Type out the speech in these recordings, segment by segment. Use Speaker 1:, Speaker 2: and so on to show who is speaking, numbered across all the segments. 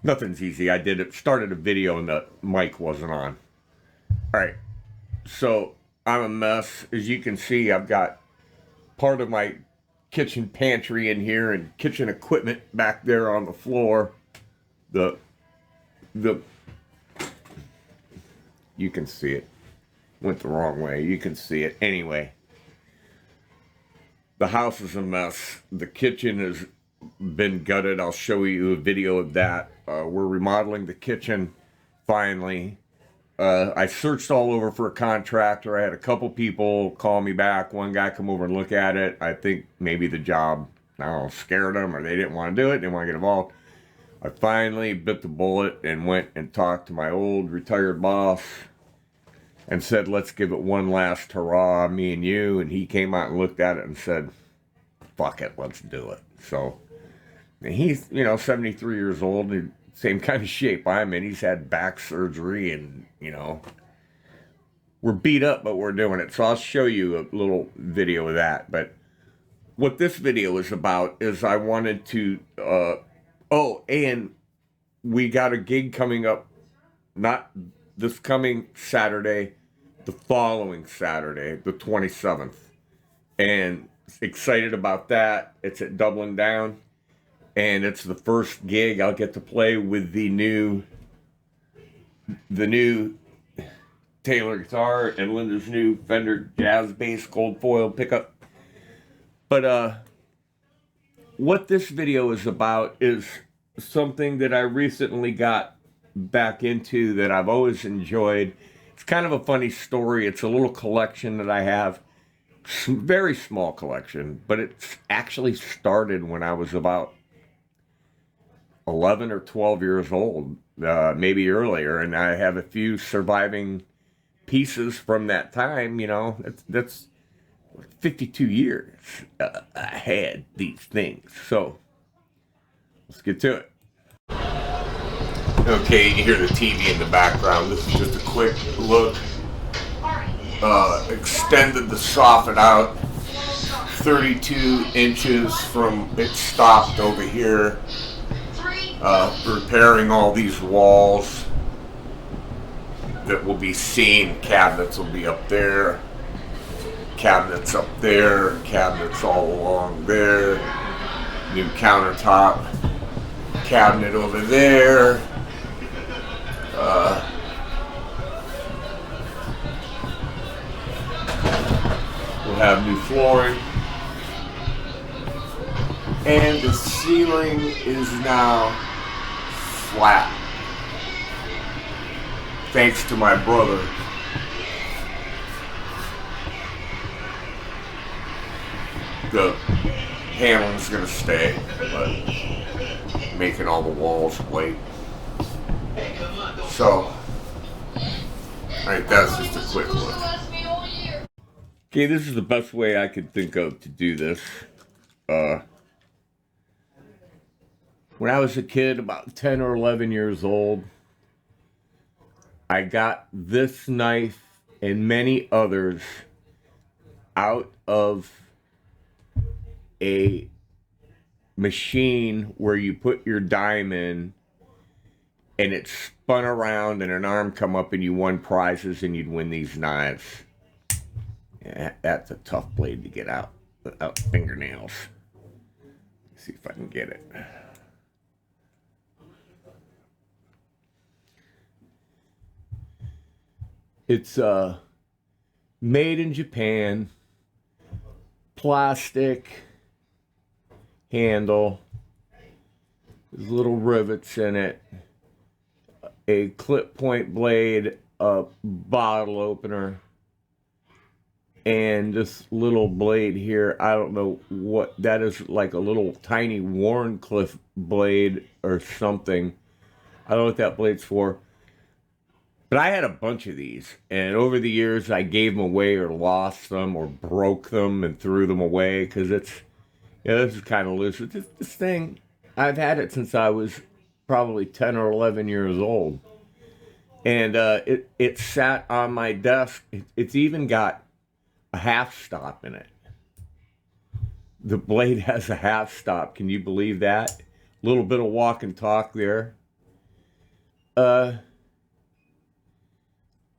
Speaker 1: Nothing's easy. I started a video and the mic wasn't on. All right. So I'm a mess. As you can see, I've got part of my kitchen pantry in here and kitchen equipment back there on the floor. The the you can see it. Went the wrong way. You can see it. Anyway, the house is a mess. The kitchen has been gutted. I'll show you a video of that. We're remodeling the kitchen finally. I searched all over for a contractor. I had a couple people call me back. One guy come over and look at it. I think maybe the job, I don't know, scared them or they didn't want to do it. They didn't want to get involved. I finally bit the bullet and went and talked to my old retired boss and said, let's give it one last hurrah, me and you. And he came out and looked at it and said, fuck it, let's do it. So he's, 73 years old, same kind of shape I'm in. He's had back surgery and, we're beat up, but we're doing it. So I'll show you a little video of that. But what this video is about is I wanted to, and we got a gig coming up, not this coming Saturday, the following Saturday, the 27th. And excited about that. It's at Doubling Down. And it's the first gig I'll get to play with the new Taylor guitar and Linda's new Fender Jazz Bass Gold Foil pickup. But what this video is about is something that I recently got back into that I've always enjoyed. It's kind of a funny story. It's a little collection that I have. Very small collection, but it's actually started when I was about 11 or 12 years old, maybe earlier, and I have a few surviving pieces from that time. That's 52 years I had these things. So let's get to it. Okay, you hear the TV in the background. This is just a quick look. Extended the soffit out 32 inches from it stopped over here. Repairing all these walls that will be seen. Cabinets will be up there, cabinets up there, cabinets all along there, new countertop, cabinet over there. We'll have new flooring. And the ceiling is now flat. Thanks to my brother. The paneling's gonna stay, but making all the walls white. So, alright, that's just a quick look. Okay, this is the best way I could think of to do this. When I was a kid, about 10 or 11 years old, I got this knife and many others out of a machine where you put your dime in and it spun around and an arm come up and you won prizes and you'd win these knives. Yeah, that's a tough blade to get out without fingernails. Let's see if I can get it. It's made in Japan, plastic handle, there's little rivets in it, a clip point blade, a bottle opener, and this little blade here. I don't know what that is, like a little tiny Wharncliffe blade or something. I don't know what that blade's for. But I had a bunch of these, and over the years I gave them away or lost them or broke them and threw them away because this is kind of loose. This thing, I've had it since I was probably 10 or 11 years old. And it sat on my desk. It's even got a half stop in it. The blade has a half stop. Can you believe that? A little bit of walk and talk there. Uh,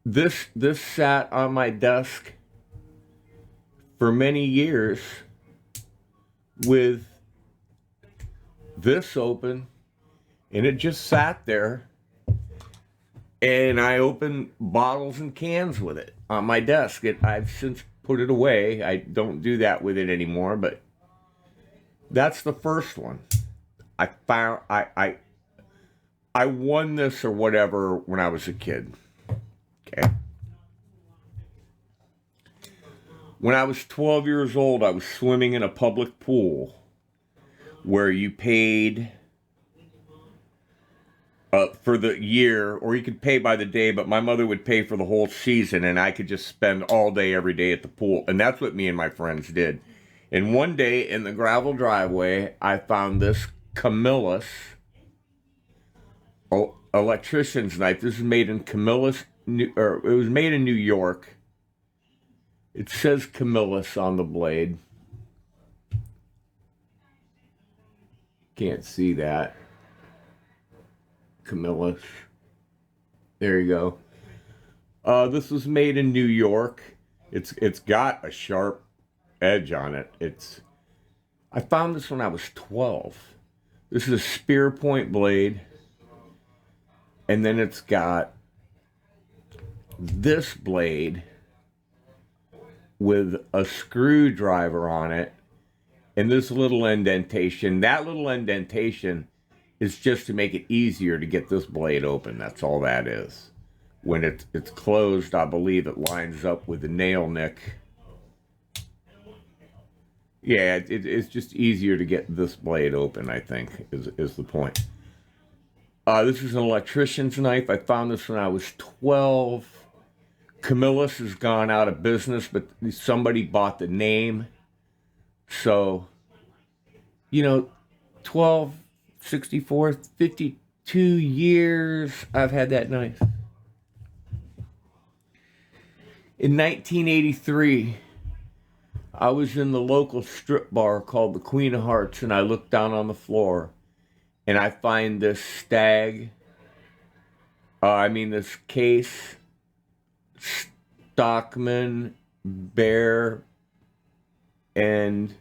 Speaker 1: this sat on my desk for many years with this open, and it just sat there. And I opened bottles and cans with it on my desk. I've since put it away. I don't do that with it anymore, but that's the first one. I found I won this or whatever when I was a kid. Okay. When I was 12 years old, I was swimming in a public pool where you paid for the year, or you could pay by the day, but my mother would pay for the whole season, and I could just spend all day, every day at the pool. And that's what me and my friends did. And one day in the gravel driveway, I found this Camillus electrician's knife. This is made in Camillus, or it was made in New York. It says Camillus on the blade. Can't see that. Camillus. There you go. This was made in New York. It's got a sharp edge on it. I found this when I was 12. This is a spear point blade. And then it's got this blade with a screwdriver on it and this little indentation. That little indentation is just to make it easier to get this blade open. That's all that is. When it's closed, I believe it lines up with the nail nick. Yeah, it's just easier to get this blade open, I think, is the point. This is an electrician's knife. I found this when I was 12. Camillus has gone out of business, but somebody bought the name. So, 12, 64, 52 years I've had that knife. In 1983, I was in the local strip bar called the Queen of Hearts, and I looked down on the floor, and I find this this Case Stockman Bear, and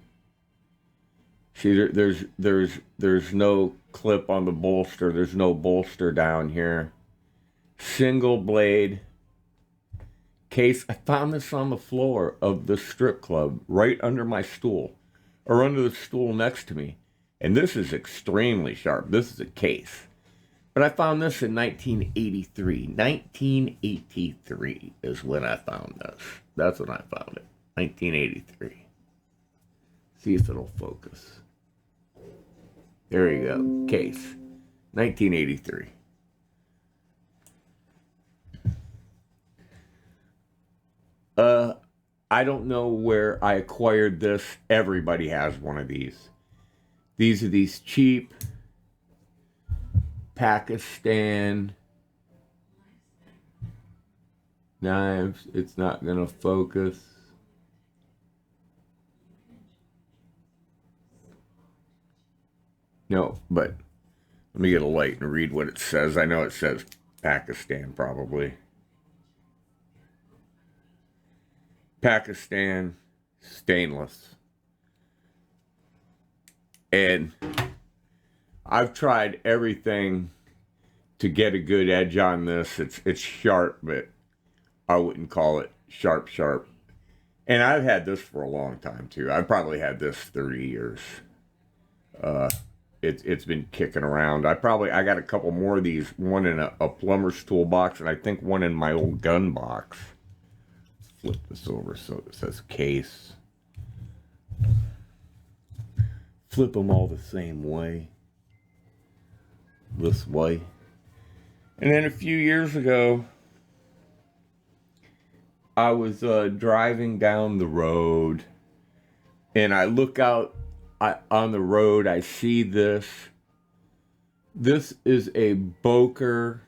Speaker 1: see, there's no clip on the bolster. There's no bolster down here. Single blade Case. I found this on the floor of the strip club, right under my stool, or under the stool next to me. And this is extremely sharp. This is a Case. But I found this in 1983. 1983 is when I found this. That's when I found it. 1983. See if it'll focus. There you go. Case. 1983. I don't know where I acquired this. Everybody has one of these. These are these cheap Pakistan knives. It's not gonna focus. No, but let me get a light and read what it says. I know it says Pakistan, probably. Pakistan stainless. And I've tried everything to get a good edge on this. It's sharp, but I wouldn't call it sharp. And I've had this for a long time too. I've probably had this 30 years. It's been kicking around. I got a couple more of these. One in a plumber's toolbox, and I think one in my old gun box. Flip this over so it says Case. Flip them all the same way. This way. And then a few years ago, I was driving down the road, and I look out on the road. I see this. This is a Boker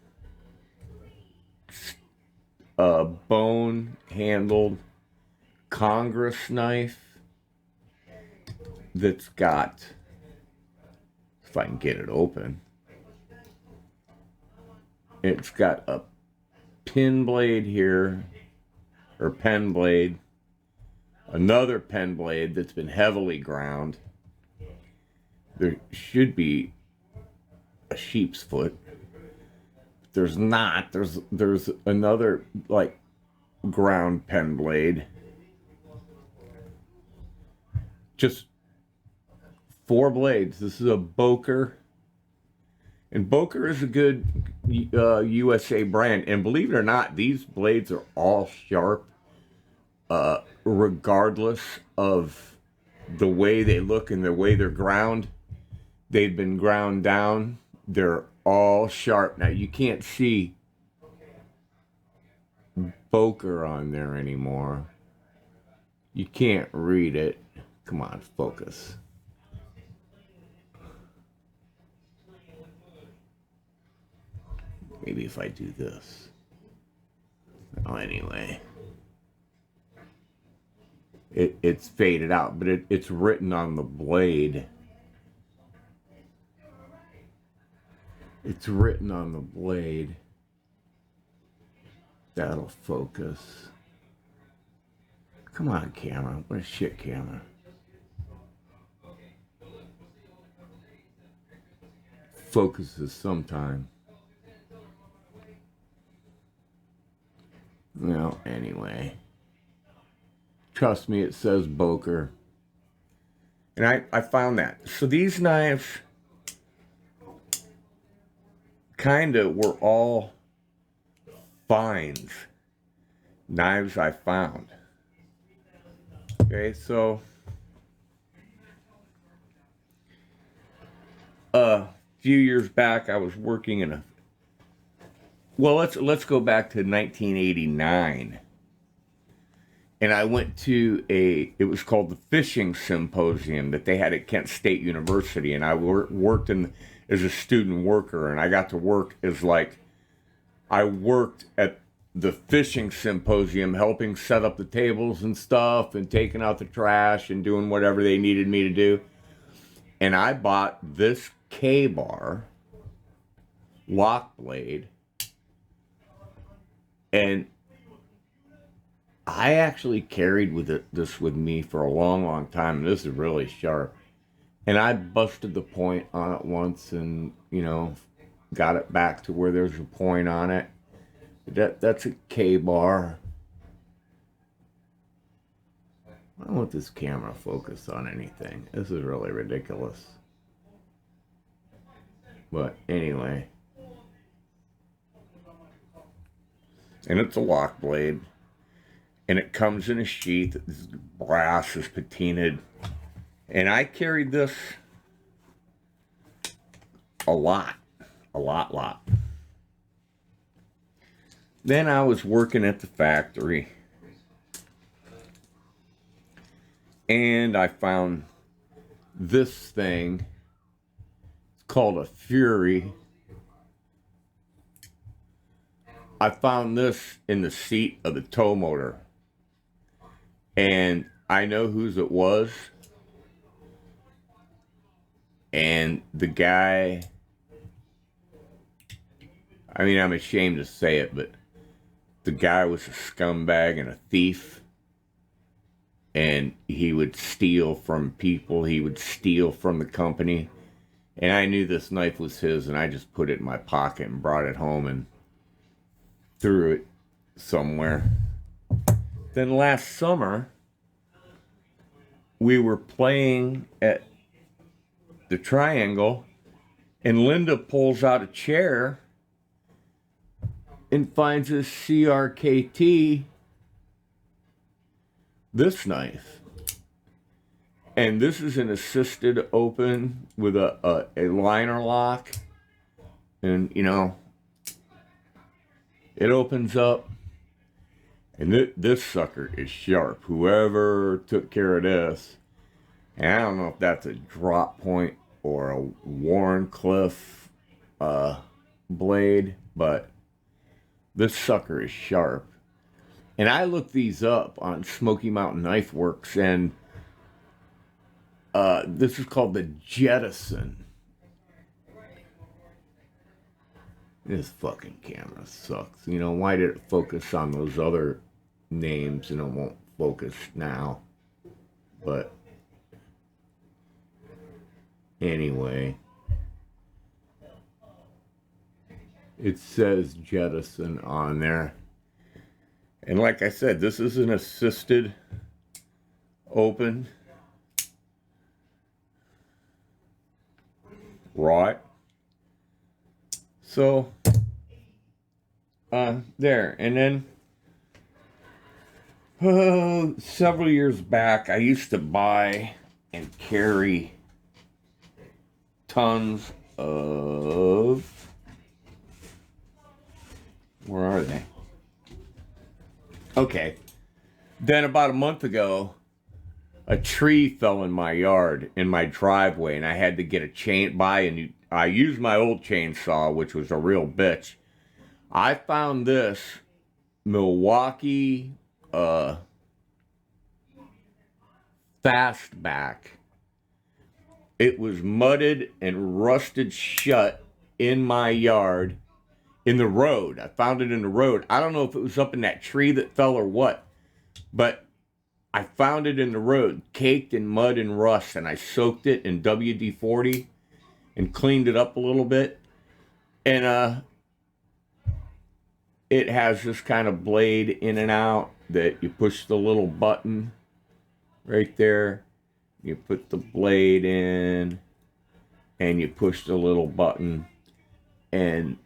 Speaker 1: bone-handled Congress knife that's got, if I can get it open, It's got a pin blade here, or pen blade, another pen blade that's been heavily ground. There should be a sheep's foot. There's not. There's another like ground pen blade. Just 4 blades. This is a Boker. And Boker is a good USA brand. And believe it or not, these blades are all sharp, regardless of the way they look and the way they're ground. They've been ground down. They're all sharp. Now, you can't see Boker on there anymore. You can't read it. Come on, focus. Maybe if I do this. Oh, anyway. It's faded out, but it's written on the blade. It's written on the blade. That'll focus. Come on, camera. What a shit camera. Focuses sometime. Well, anyway. Trust me, it says Boker. And I found that. So these knives kind of were all finds. Knives I found. Okay, so a few years back I was working in a, well, let's go back to 1989. And I went to it was called the Fishing Symposium that they had at Kent State University. And I worked as a student worker. And I got to work as I worked at the Fishing Symposium, helping set up the tables and stuff and taking out the trash and doing whatever they needed me to do. And I bought this K-bar lock blade. And I actually carried this with me for a long, long time. This is really sharp. And I busted the point on it once and, got it back to where there's a point on it. That's a K-bar. I don't want this camera focused on anything. This is really ridiculous. But anyway. And it's a lock blade. And it comes in a sheath. This brass is patinaed. And I carried this a lot. A lot. Then I was working at the factory. And I found this thing. It's called a Fury. I found this in the seat of the tow motor. And I know whose it was. And the guy, I mean, I'm ashamed to say it, but the guy was a scumbag and a thief. And he would steal from people. He would steal from the company. And I knew this knife was his, and I just put it in my pocket and brought it home and threw it somewhere. Then last summer, we were playing at the Triangle, and Linda pulls out a chair and finds this CRKT, this knife. And this is an assisted open with a liner lock. And, it opens up. And this sucker is sharp. Whoever took care of this. And I don't know if that's a drop point or a Warncliffe blade. But this sucker is sharp. And I looked these up on Smoky Mountain Knife Works. And this is called the Jettison. This fucking camera sucks. You know, why did it focus on those other names and it won't focus now? But anyway, it says Jettison on there. And like I said, this is an assisted open. Right. So, there. And then, several years back, I used to buy and carry tons of, where are they? Okay. Then about a month ago, a tree fell in my yard, in my driveway, and I had to get I used my old chainsaw, which was a real bitch. I found this Milwaukee Fastback. It was mudded and rusted shut in my yard, in the road. I found it in the road. I don't know if it was up in that tree that fell or what, but I found it in the road, caked in mud and rust, and I soaked it in WD-40 and cleaned it up a little bit. And it has this kind of blade in and out that you push the little button right there. You put the blade in and you push the little button, and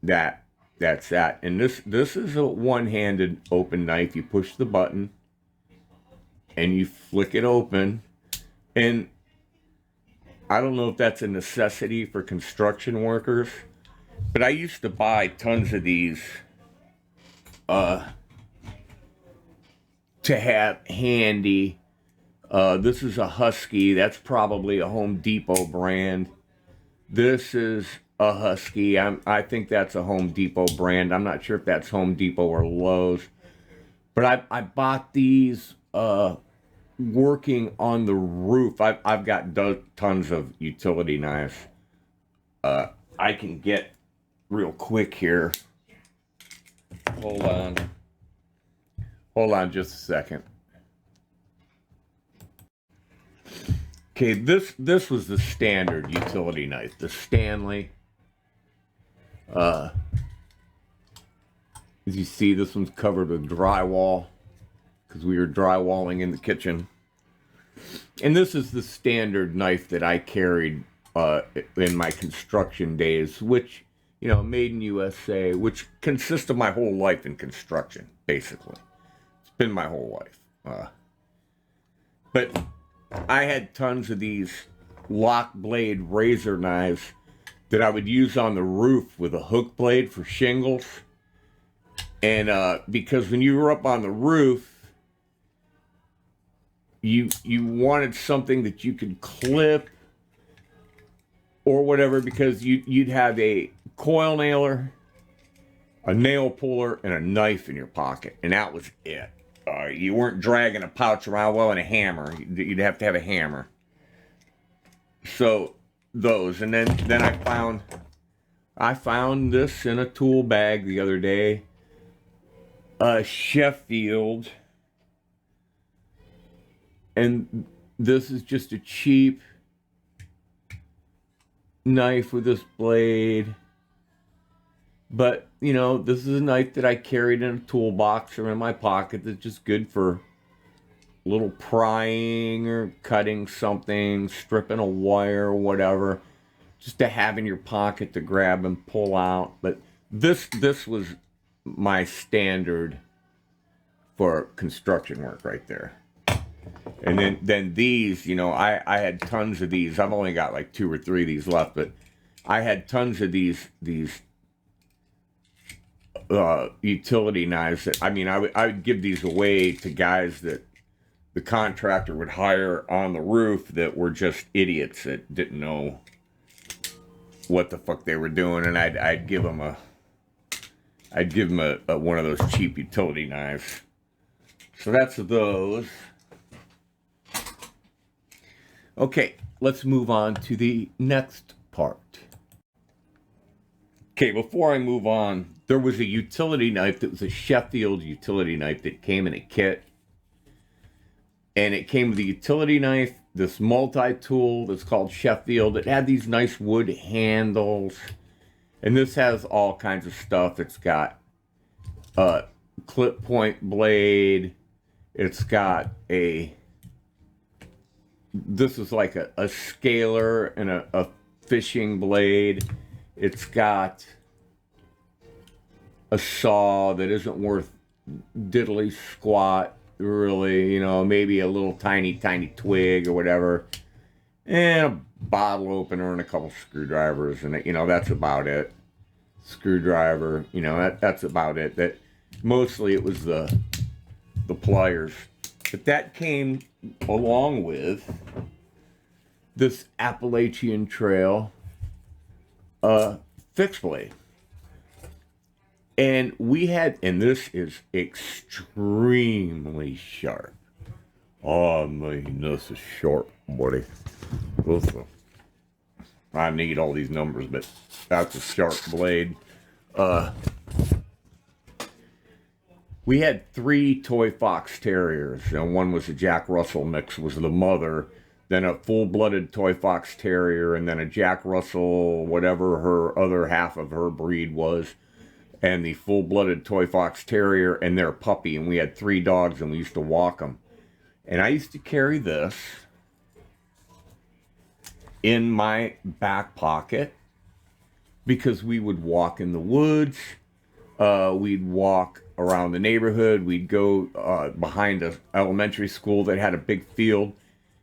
Speaker 1: that's that. And this is a one-handed open knife. You push the button and you flick it open. And I don't know if that's a necessity for construction workers, but I used to buy tons of these to have handy. This is a Husky. That's probably a Home Depot brand. This is a Husky. I think that's a Home Depot brand. I'm not sure if that's Home Depot or Lowe's. But I bought these working on the roof. I've got tons of utility knives. I can get real quick here. Hold on just a second. Okay, this was the standard utility knife, the Stanley. As you see, this one's covered with drywall because we were drywalling in the kitchen. And this is the standard knife that I carried in my construction days, which, you know, made in USA, which consists of my whole life in construction, basically. It's been my whole life. But I had tons of these lock blade razor knives that I would use on the roof with a hook blade for shingles. And because when you were up on the roof, you wanted something that you could clip or whatever, because you'd have a coil nailer, a nail puller, and a knife in your pocket, and that was it. You weren't dragging a pouch around, well, and a hammer. You'd have to have a hammer. So those, and then I found this in a tool bag the other day. Sheffield, and this is just a cheap knife with this blade. But, you know, this is a knife that I carried in a toolbox or in my pocket that's just good for a little prying or cutting something, stripping a wire or whatever, just to have in your pocket to grab and pull out. But this was my standard for construction work right there. And then these, you know, I had tons of these. I've only got like 2 or 3 of these left, but I had tons of these utility knives that, I mean, I would give these away to guys that the contractor would hire on the roof that were just idiots that didn't know what the fuck they were doing, and I'd give them a one of those cheap utility knives. So that's those. Okay, let's move on to the next part. Okay, before I move on, there was a utility knife that was a Sheffield utility knife that came in a kit. And it came with a utility knife, this multi-tool that's called Sheffield. It had these nice wood handles. And this has all kinds of stuff. It's got a clip point blade. It's got this is like a scaler and a fishing blade. It's got a saw that isn't worth diddly squat, really, you know, maybe a little tiny twig or whatever, and a bottle opener and a couple screwdrivers, and you know, that's about it. Screwdriver, you know, that's about it. That mostly it was the pliers, but that came along with this Appalachian Trail fixed blade. And we had, and this is extremely sharp. Oh, I mean, this is sharp, buddy. Listen, I need all these numbers, but that's a sharp blade. We had 3 toy fox terriers, and one was a Jack Russell mix, was the mother, then a full-blooded toy fox terrier, and then a Jack Russell, whatever her other half of her breed was, and the full-blooded toy fox terrier and their puppy. And we had 3 dogs, and we used to walk them. And I used to carry this in my back pocket because we would walk in the woods. We'd walk around the neighborhood. We'd go behind an elementary school that had a big field.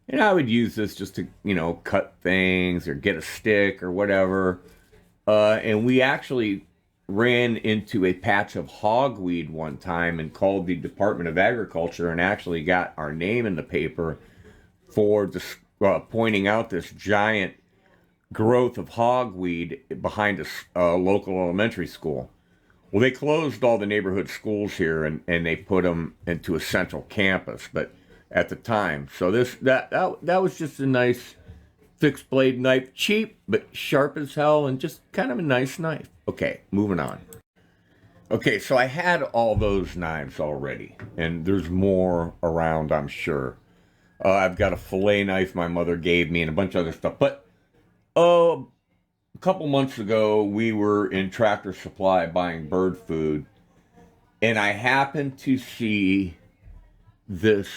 Speaker 1: And I would use this just to, you know, cut things or get a stick or whatever. And we actually ran into a patch of hogweed one time and called the Department of Agriculture and actually got our name in the paper for pointing out this giant growth of hogweed behind a local elementary school. Well, they closed all the neighborhood schools here and they put them into a central campus, but at the time. So that was just a nice fixed blade knife, cheap but sharp as hell, and just kind of a nice knife. Okay, moving on. Okay, so I had all those knives already, and there's more around, I'm sure. I've got a fillet knife my mother gave me and a bunch of other stuff. But a couple months ago, we were in Tractor Supply buying bird food, and I happened to see this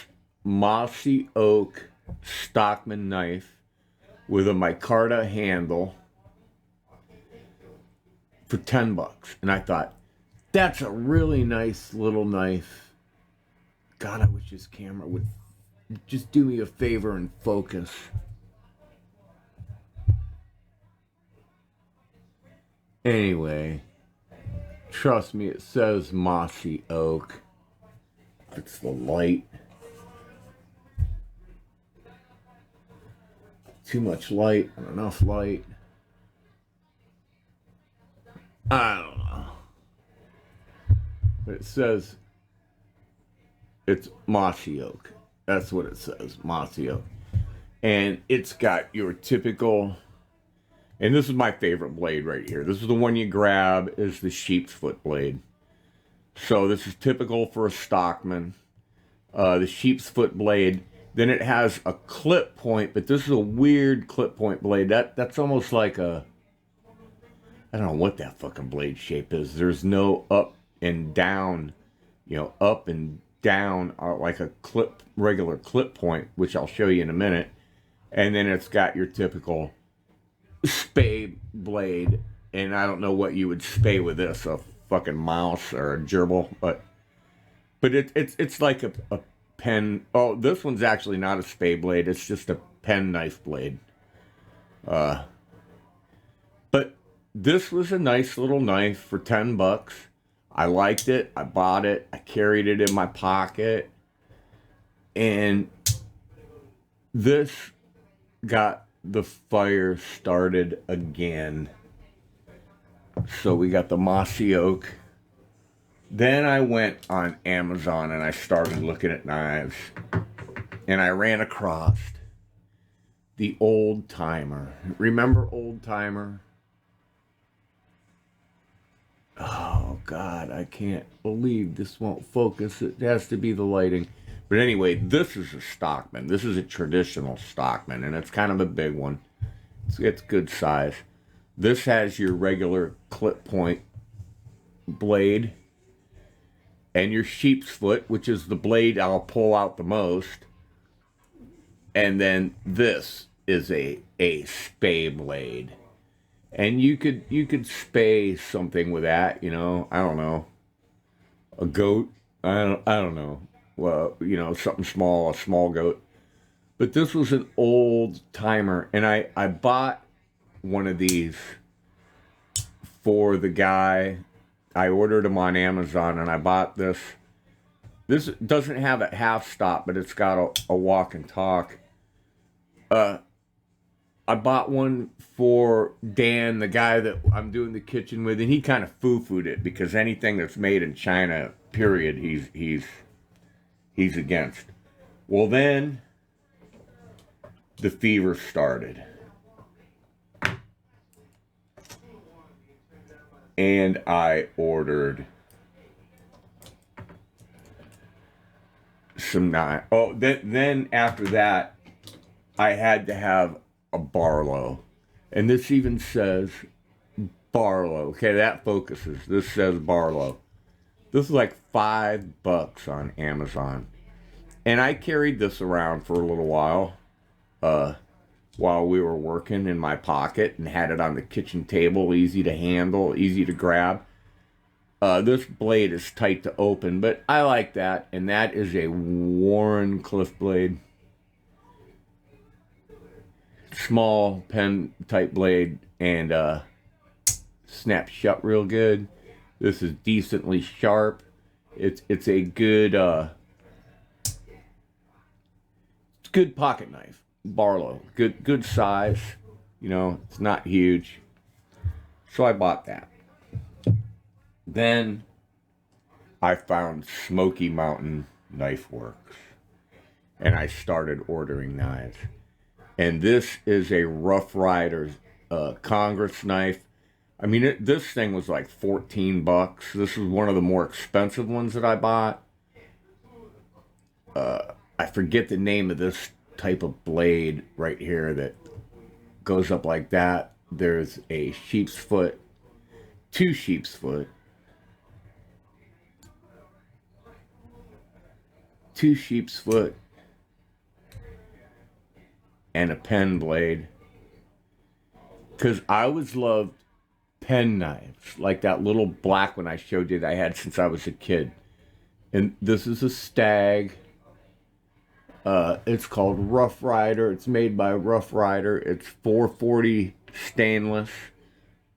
Speaker 1: mossy oak Stockman knife with a micarta handle for $10. And I thought, that's a really nice little knife. God, I wish this camera would just do me a favor and focus. Anyway, trust me, it says mossy oak. It's the light. Too much light, not enough light. I don't know. But it says it's mossy oak. That's what it says, mossy oak. And it's got your typical, and this is my favorite blade right here. This is the one you grab, is the sheep's foot blade. So this is typical for a stockman. The sheep's foot blade. Then it has a clip point, but this is a weird clip point blade. That's almost like a, I don't know what that fucking blade shape is. There's no up and down, you know, up and down like a regular clip point, which I'll show you in a minute. And then it's got your typical spay blade, and I don't know what you would spay with this, a fucking mouse or a gerbil, but it's like a pen. Oh, this one's actually not a spay blade, it's just a pen knife blade. But this was a nice little knife for $10. I liked it, I bought it, I carried it in my pocket, and this got the fire started again. So we got the mossy oak. Then I went on Amazon and I started looking at knives, and I ran across the Old Timer. Remember Old Timer? God, I can't believe this won't focus. It has to be the lighting. But anyway, this is a Stockman. This is a traditional Stockman, and it's kind of a big one. It's good size. This has your regular clip point blade and your sheep's foot, which is the blade I'll pull out the most. And then this is a spay blade. And you could spay something with that, you know, I don't know. A goat, I don't know. Well, you know, something small, a small goat. But this was an old timer, and I bought one of these for the guy. I ordered them on Amazon, and I bought this. This doesn't have a half stop, but it's got a walk and talk. I bought one for Dan, the guy that I'm doing the kitchen with, and he kind of foo-fooed it because anything that's made in China, period, he's against. Well, then the fever started. And I ordered some knife. Oh, then after that, I had to have a Barlow. And this even says Barlow. Okay, that focuses. This says Barlow. This is like $5 on Amazon. And I carried this around for a little while we were working in my pocket and had it on the kitchen table, easy to handle, easy to grab. This blade is tight to open, but I like that. And that is a Wharncliffe blade. Small pen type blade, and snaps shut real good. This is decently sharp. It's a good it's good pocket knife. Barlow, good size. You know, it's not huge. So I bought that. Then I found Smoky Mountain Knife Works, and I started ordering knives. And this is a Rough Riders Congress knife. I mean, this thing was like $14. This is one of the more expensive ones that I bought. I forget the name of this type of blade right here that goes up like that. There's a sheep's foot, two sheep's foot, and a pen blade. Because I always loved pen knives, like that little black one I showed you that I had since I was a kid. And this is a Stag. It's called Rough Rider. It's made by Rough Rider. It's 440 stainless.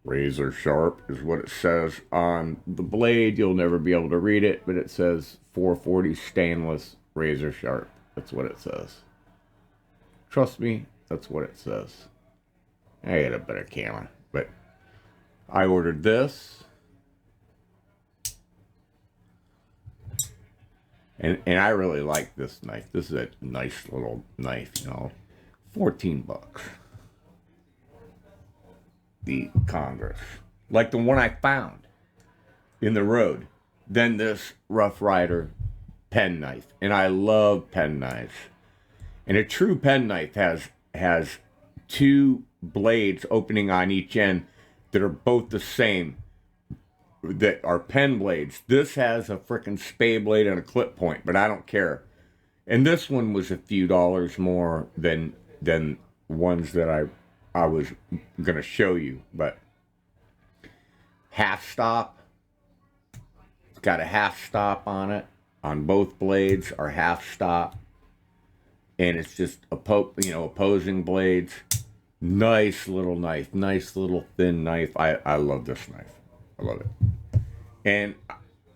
Speaker 1: Razor sharp is what it says on the blade. You'll never be able to read it, but it says 440 stainless, razor sharp. That's what it says. Trust me, that's what it says. I had a better camera, but I ordered this. And I really like this knife. This is a nice little knife, you know. $14. The Congress. Like the one I found in the road. Then this Rough Rider pen knife. And I love pen knives. And a true pen knife has two blades opening on each end that are both the same, that are pen blades. This has a frickin' spay blade and a clip point, but I don't care. And this one was a few dollars more than ones that I was gonna show you. But half stop, it's got a half stop on it. On both blades are half stop. And it's just opposing blades. Nice little knife. Nice little thin knife. I love this knife. I love it. And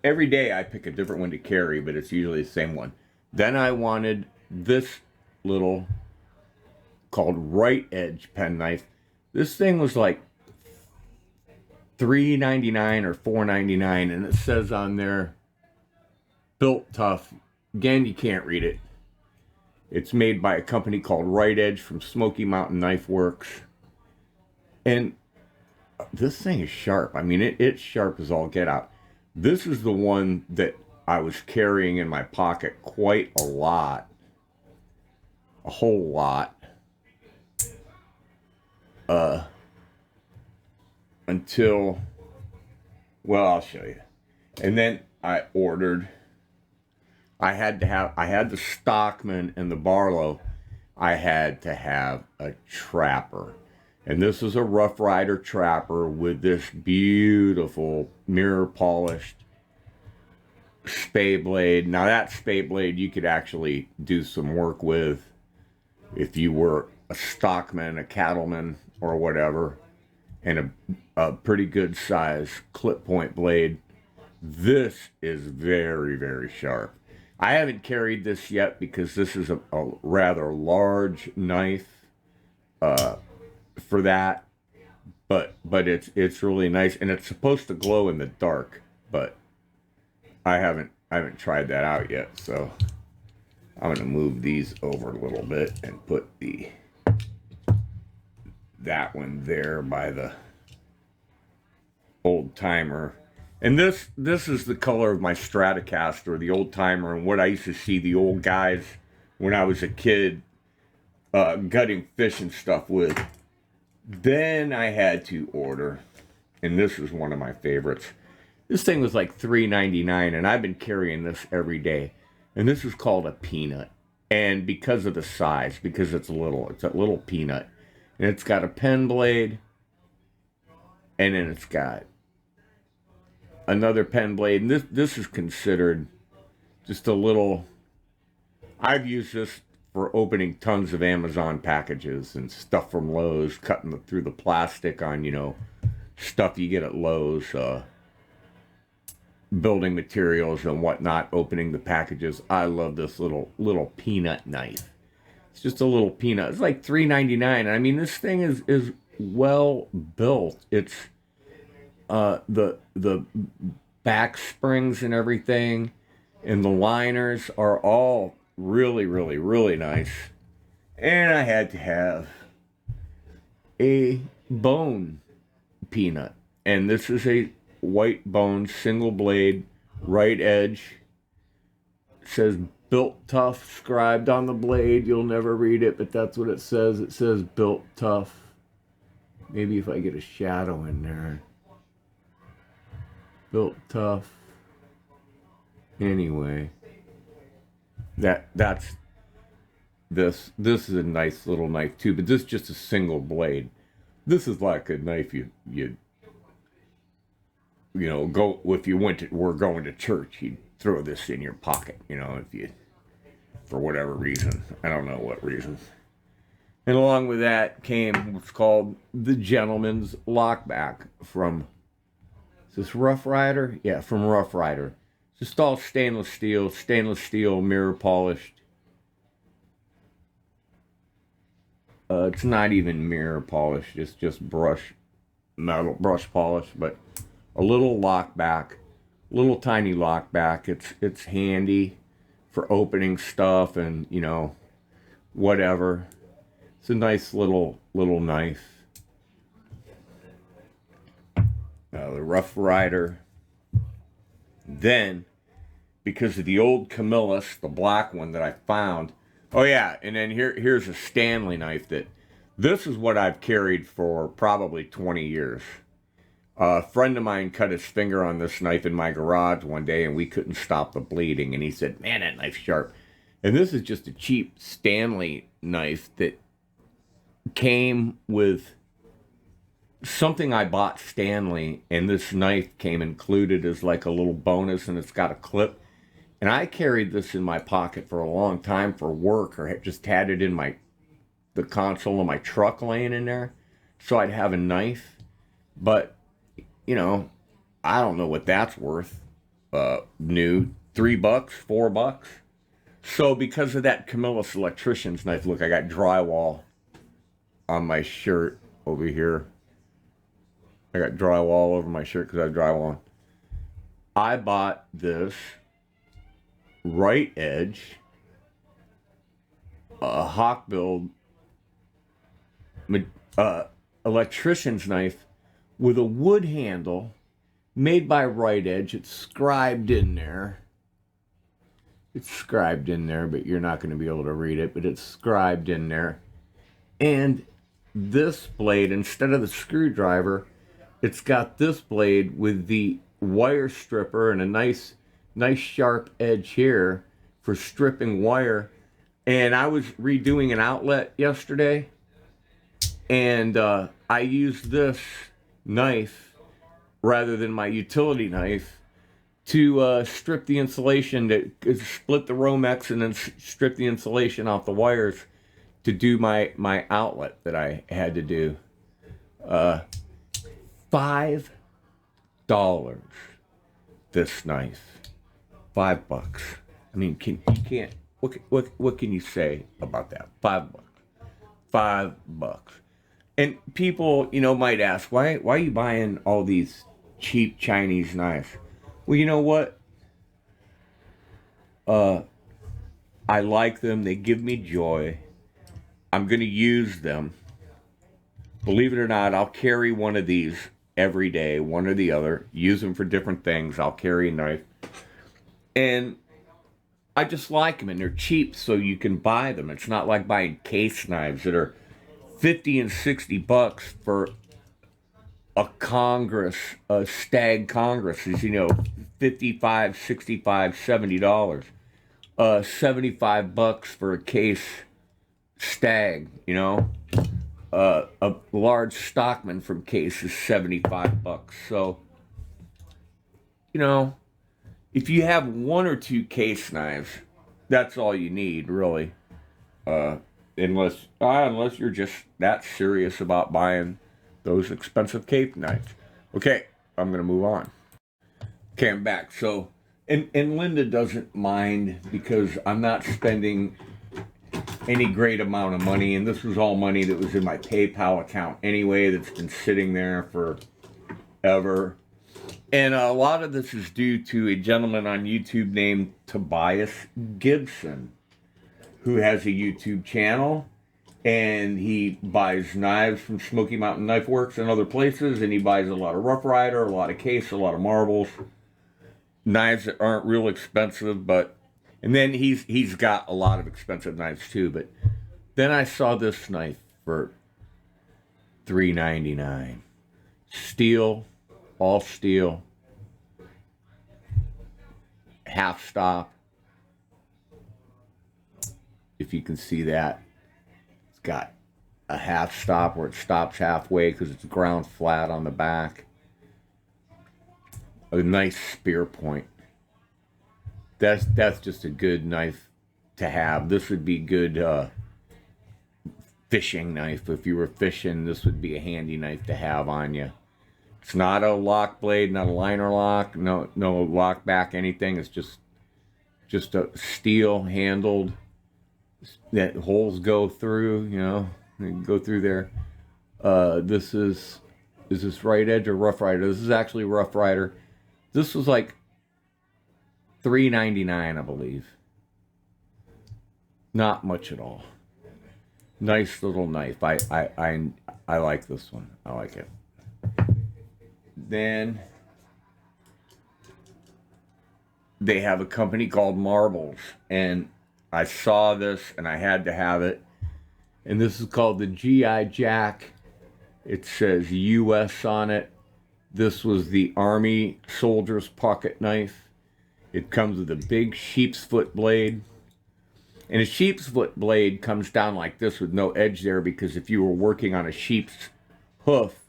Speaker 1: every day I pick a different one to carry, but it's usually the same one. Then I wanted this little, called Right Edge pen knife. This thing was like $3.99 or $4.99, and it says on there, built tough. Again, you can't read it. It's made by a company called Right Edge from Smoky Mountain Knife Works. And this thing is sharp. I mean, it's sharp as all get out. This is the one that I was carrying in my pocket quite a lot, a whole lot, until, well, I'll show you. And then I ordered, I had the Stockman and the Barlow. I had to have a trapper. And this is a Rough Rider trapper with this beautiful mirror polished spay blade. Now that spay blade you could actually do some work with if you were a stockman, a cattleman, or whatever, and a pretty good size clip point blade. This is very, very sharp. I haven't carried this yet because this is a rather large knife for that, but it's really nice, and it's supposed to glow in the dark, but I haven't tried that out yet. So I'm gonna move these over a little bit and put that one there by the old timer. And this is the color of my Stratocaster, the old timer, and what I used to see the old guys when I was a kid gutting fish and stuff with. Then I had to order, and this is one of my favorites. This thing was like $3.99, and I've been carrying this every day. And this is called a peanut. And because of the size, because it's a little peanut. And it's got a pen blade, and then it's got another pen blade. And this is considered just a little, I've used this for opening tons of Amazon packages and stuff from Lowe's, cutting through the plastic on, stuff you get at Lowe's, building materials and whatnot, opening the packages. I love this little peanut knife. It's just a little peanut. It's like $3.99. I mean, this thing is well built. It's the back springs and everything, and the liners are all really, really, really nice. And I had to have a bone peanut, and this is a white bone single blade right edge. It says Built Tough scribed on the blade. You'll never read it, but that's what it says. It says Built Tough. Maybe if I get a shadow in there. Built Tough. Anyway, that's this is a nice little knife too, but this is just a single blade. This is like a knife you go, if you were going to church, you'd throw this in your pocket, if you, for whatever reason. I don't know what reason. And along with that came what's called the Gentleman's Lockback from, is this Rough Rider? Yeah, from Rough Rider. It's just all stainless steel, mirror polished. It's not even mirror polished, it's just brush polish, but a little lockback, little tiny lockback. It's handy for opening stuff and whatever. It's a nice little knife. The Rough Rider. Then, because of the old Camillus, the black one that I found. Oh yeah, and then here's a Stanley knife this is what I've carried for probably 20 years. A friend of mine cut his finger on this knife in my garage one day, and we couldn't stop the bleeding. And he said, "Man, that knife's sharp." And this is just a cheap Stanley knife that came with something I bought Stanley, and this knife came included as like a little bonus, and it's got a clip. And I carried this in my pocket for a long time for work, or just had it in the console of my truck laying in there, so I'd have a knife. But I don't know what that's worth. New, $3, $4. So because of that Camillus electrician's knife, look, I got drywall on my shirt over here. I got drywall over my shirt because I have drywall on. I bought this right edge, hawk build electrician's knife with a wood handle Made by Right Edge. It's scribed in there. It's scribed in there, but you're not going to be able to read it, but it's scribed in there. And this blade, instead of the screwdriver, it's got this blade with the wire stripper and a nice sharp edge here for stripping wire. And I was redoing an outlet yesterday, and I used this knife rather than my utility knife to strip the insulation, to split the Romex and then strip the insulation off the wires to do my outlet that I had to do. $5. This knife, $5. I mean, you can't. What can you say about that? $5. $5. And people, might ask, why are you buying all these cheap Chinese knives? Well, you know what? I like them. They give me joy. I'm going to use them. Believe it or not, I'll carry one of these every day, one or the other. Use them for different things. I'll carry a knife. And I just like them, and they're cheap, so you can buy them. It's not like buying case knives that are $50 and $60 for a Congress, a Stag Congress is, $55, $65, $70. $75 for a case Stag, a large Stockman from case is $75. So, if you have one or two case knives, that's all you need, really. Unless you're just that serious about buying those expensive case knives. Okay, I'm gonna move on. Okay, I'm back. So, and Linda doesn't mind because I'm not spending any great amount of money, and this was all money that was in my PayPal account anyway, that's been sitting there forever. And a lot of this is due to a gentleman on YouTube named Tobias Gibson, who has a YouTube channel, and he buys knives from Smoky Mountain Knife Works and other places, and he buys a lot of Rough Rider, a lot of case, a lot of marbles, knives that aren't real expensive, and then he's got a lot of expensive knives too. But then I saw this knife for $3.99, steel, all steel, half stop. If you can see that, it's got a half stop where it stops halfway because it's ground flat on the back. A nice spear point. That's just a good knife to have. This would be good fishing knife. If you were fishing, this would be a handy knife to have on you. It's not a lock blade, not a liner lock, no lock back, anything. It's just a steel handled that holes go through, they go through there. This is this Right Edge or Rough Rider? This is actually Rough Rider. This was like $3.99, I believe. Not much at all. Nice little knife. I like this one. I like it. Then they have a company called Marbles, and I saw this and I had to have it. And this is called the GI Jack. It says US on it. This was the Army soldier's pocket knife. It comes with a big sheep's foot blade. And a sheep's foot blade comes down like this with no edge there, because if you were working on a sheep's hoof,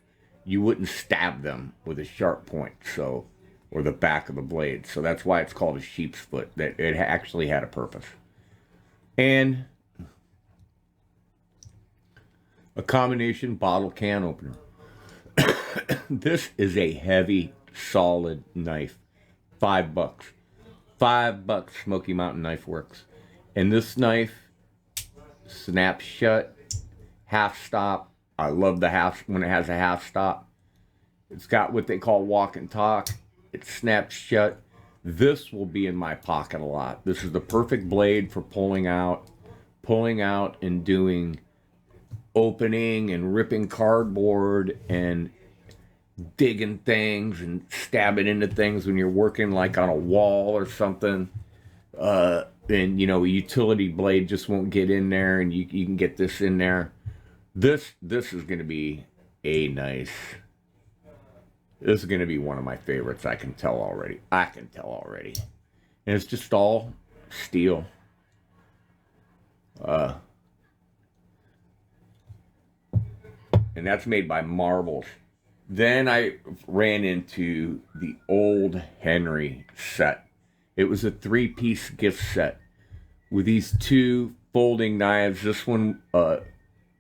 Speaker 1: you wouldn't stab them with a sharp point, or the back of the blade. So that's why it's called a sheep's foot. That it actually had a purpose. And a combination bottle can opener. This is a heavy, solid knife. $5. $5, Smoky Mountain Knife Works. And this knife snaps shut, half stop. I love the half when it has a half stop. It's got what they call walk and talk. It snaps shut. This will be in my pocket a lot. This is the perfect blade for pulling out and doing opening and ripping cardboard and digging things and stabbing into things when you're working like on a wall or something. And you know, a utility blade just won't get in there, and you can get this in there. This is going to be a nice. This is going to be one of my favorites. I can tell already. I can tell already. And it's just all steel. And that's made by Marbles. Then I ran into the Old Henry set. It was a 3-piece gift set with these 2 folding knives. This one,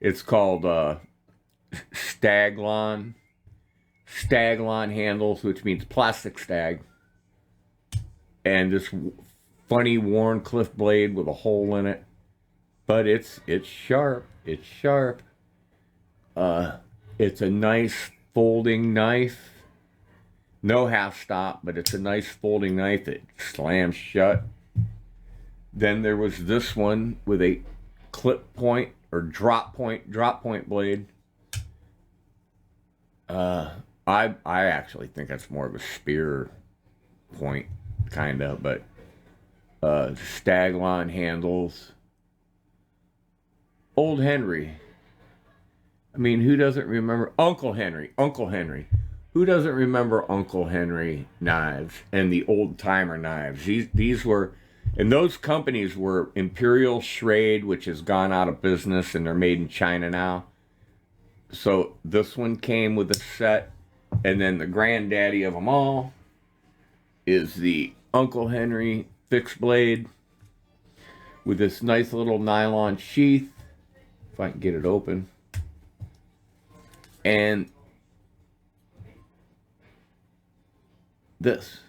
Speaker 1: it's called Staglon handles, which means plastic stag. And this funny Wharncliffe blade with a hole in it. But it's sharp. It's sharp. It's a nice folding knife. No half stop, but it's a nice folding knife that slams shut. Then there was this one with a clip point or drop point blade. I actually think that's more of a spear point, kind of, but Staglon handles. Old Henry. I mean, who doesn't remember Uncle Henry? Uncle Henry. Who doesn't remember Uncle Henry knives and the old timer knives? These were, and those companies were Imperial Schrade, which has gone out of business, and they're made in China now. So this one came with a set, and then the granddaddy of them all is the Uncle Henry fixed blade with this nice little nylon sheath, if I can get it open. And this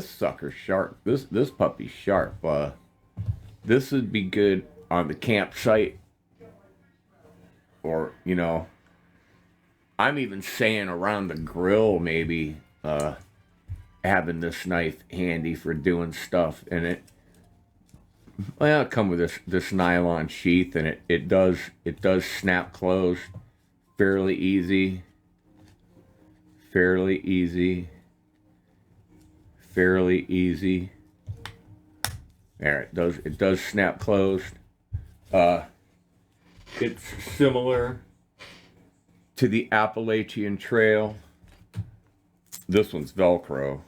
Speaker 1: sucker's sharp. This puppy's sharp. This would be good on the campsite, or you know, I'm even saying around the grill, maybe having this knife handy for doing stuff. And it come with this nylon sheath, and it does snap closed fairly easy. Fairly easy. There, it does snap closed. It's similar to the Appalachian Trail. This one's Velcro.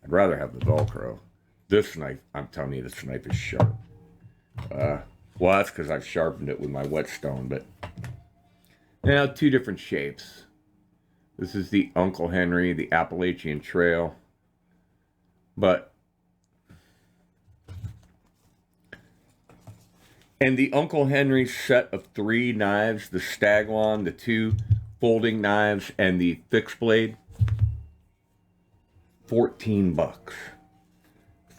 Speaker 1: I'd rather have the Velcro. This knife, I'm telling you, this knife is sharp. Well, that's because I've sharpened it with my whetstone, but now 2 different shapes. This is the Uncle Henry, the Appalachian Trail. But, and the Uncle Henry set of 3 knives, the Staglon, the 2 folding knives, and the fixed blade, $14.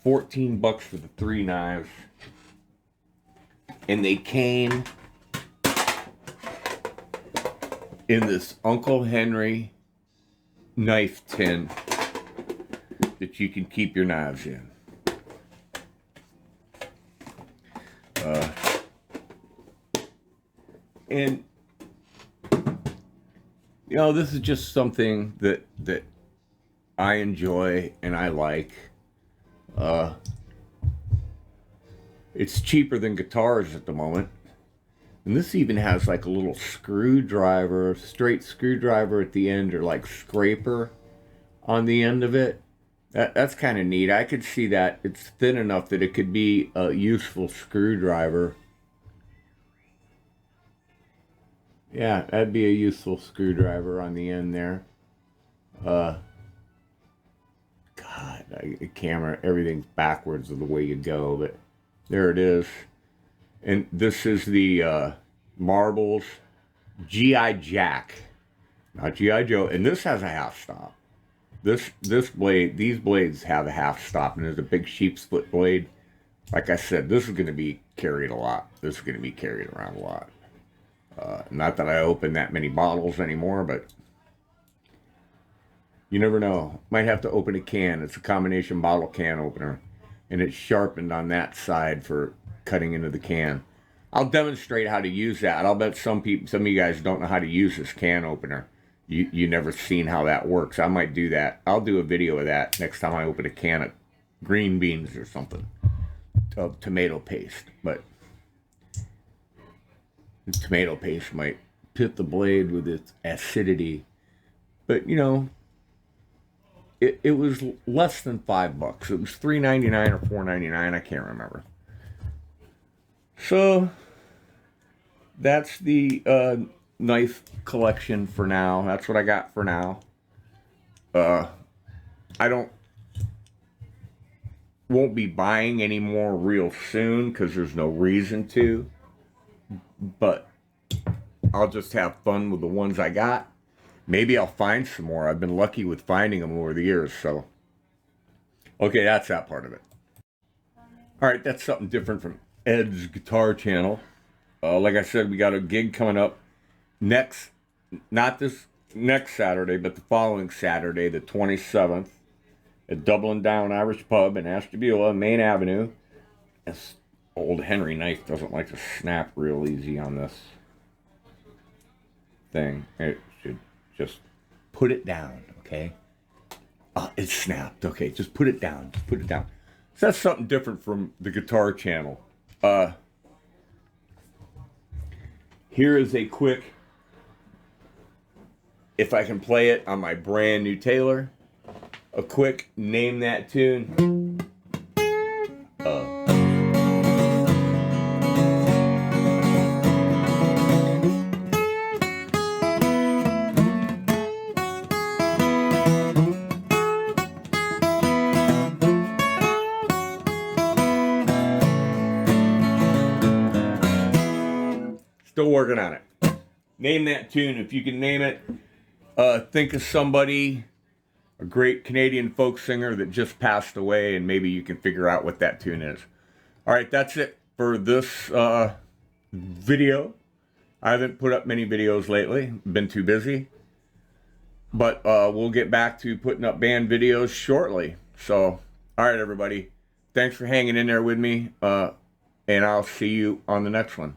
Speaker 1: $14 for the 3 knives. And they came in this Uncle Henry knife tin that you can keep your knives in. And you know, this is just something that I enjoy and I like. It's cheaper than guitars at the moment. And this even has like a little screwdriver, straight screwdriver at the end, or like scraper on the end of it. That's kind of neat. I could see that. It's thin enough that it could be a useful screwdriver. Yeah, that'd be a useful screwdriver on the end there. God, the camera, everything's backwards of the way you go, but there it is. And this is the Marbles G.I. Jack, not G.I. Joe. And this has a half stop. This blade, these blades have a half stop, and there's a big sheep's foot blade. Like I said, this is going to be carried a lot. This is going to be carried around a lot. Not that I open that many bottles anymore, but you never know. Might have to open a can. It's a combination bottle can opener, and it's sharpened on that side for cutting into the can. I'll demonstrate how to use that. I'll bet some of you guys don't know how to use this can opener. You never seen how that works. I might do that. I'll do a video of that next time I open a can of green beans or something, of tomato paste. But the tomato paste might pit the blade with its acidity. But you know, it was less than $5. It was $3.99 or $4.99. I can't remember. So that's the knife collection for now. That's what I got for now. I won't be buying any more real soon because there's no reason to. But I'll just have fun with the ones I got. Maybe I'll find some more. I've been lucky with finding them over the years, so. Okay, that's that part of it. All right, that's something different from Ed's Guitar Channel. Like I said, we got a gig coming up not this next Saturday, but the following Saturday, the 27th, at Dublin Down Irish Pub in Ashtabula, Main Avenue. This old Henry knife doesn't like to snap real easy on this thing. It should just put it down, okay? Oh, it snapped. Okay, just put it down. Just put it down. So that's something different from the Guitar Channel. Here is a quick, if I can play it on my brand new Taylor, a quick name that tune. Still working on it. Name that tune if you can name it. Think of somebody, a great Canadian folk singer that just passed away, and maybe you can figure out what that tune is. All right, that's it for this video. I haven't put up many videos lately. Been too busy. But we'll get back to putting up band videos shortly. So, all right, everybody. Thanks for hanging in there with me. And I'll see you on the next one.